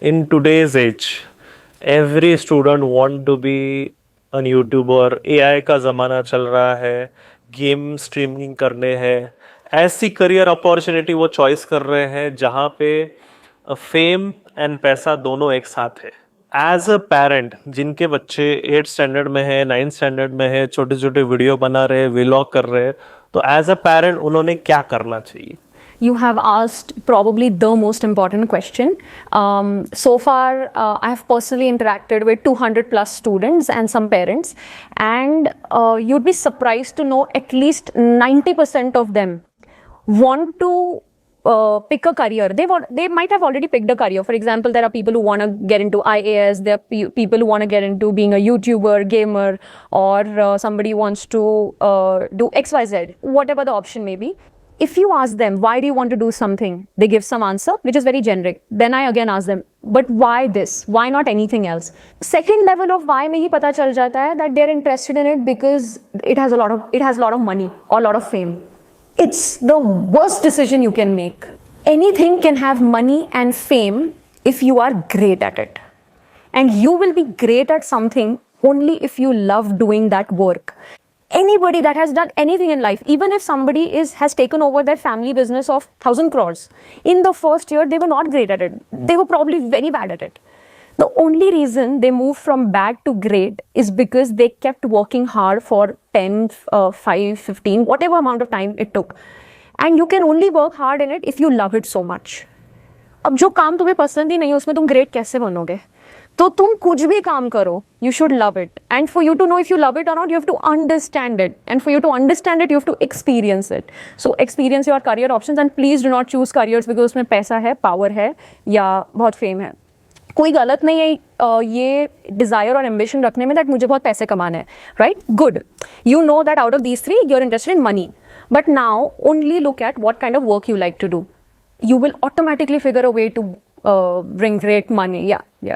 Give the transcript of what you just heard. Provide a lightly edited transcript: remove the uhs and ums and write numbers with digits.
In today's age, every student want to be an YouTuber. AI का ज़माना चल रहा है, गेम स्ट्रीमिंग करने हैं, ऐसी करियर अपॉर्चुनिटी वो चॉइस कर रहे हैं जहाँ पे फेम एंड पैसा दोनों एक साथ है. एज अ पेरेंट जिनके बच्चे 8th स्टैंडर्ड में है, 9th स्टैंडर्ड में है, छोटे छोटे वीडियो बना रहे हैं, व्लॉग कर रहे हैं, तो एज अ पेरेंट उन्होंने क्या करना चाहिए? You have asked probably the most important question. So far, I have personally interacted with 200 plus students and some parents, and you'd be surprised to know at least 90% of them want to pick a career. They might have already picked a career. For example, there are people who want to get into IAS. There are people who want to get into being a YouTuber, gamer, or somebody wants to do XYZ, whatever the option may be. If you ask them, why do you want to do something? They give some answer, which is very generic. Then I again ask them, but why this? Why not anything else? Second level of why में ही पता चल जाता है that they're interested in it because it has a lot of money or a lot of fame. It's the worst decision you can make. Anything can have money and fame if you are great at it. And you will be great at something only if you love doing that work. Anybody that has done anything in life, even if somebody has taken over their family business of 1,000 crores, in the first year they were not great at it. They were probably very bad at it. The only reason they moved from bad to great is because they kept working hard for 10, 5, 15, whatever amount of time it took. And you can only work hard in it if you love it so much. अब जो काम तुम्हें पसंद ही नहीं है उसमें तुम great कैसे बनोगे? तो तुम कुछ भी काम करो, you should love it. And for you to know if you love it or not, you have to understand it. And for you to understand it, you have to experience it. So experience your career options and please do not choose careers because उसमें पैसा है, power है या बहुत fame है. कोई गलत नहीं है ये desire और ambition रखने में that मुझे बहुत पैसे कमाने हैं, right? Good. You know that out of these three, you're interested in money. But now only look at what kind of work you like to do. You will automatically figure a way to bring great money. Yeah.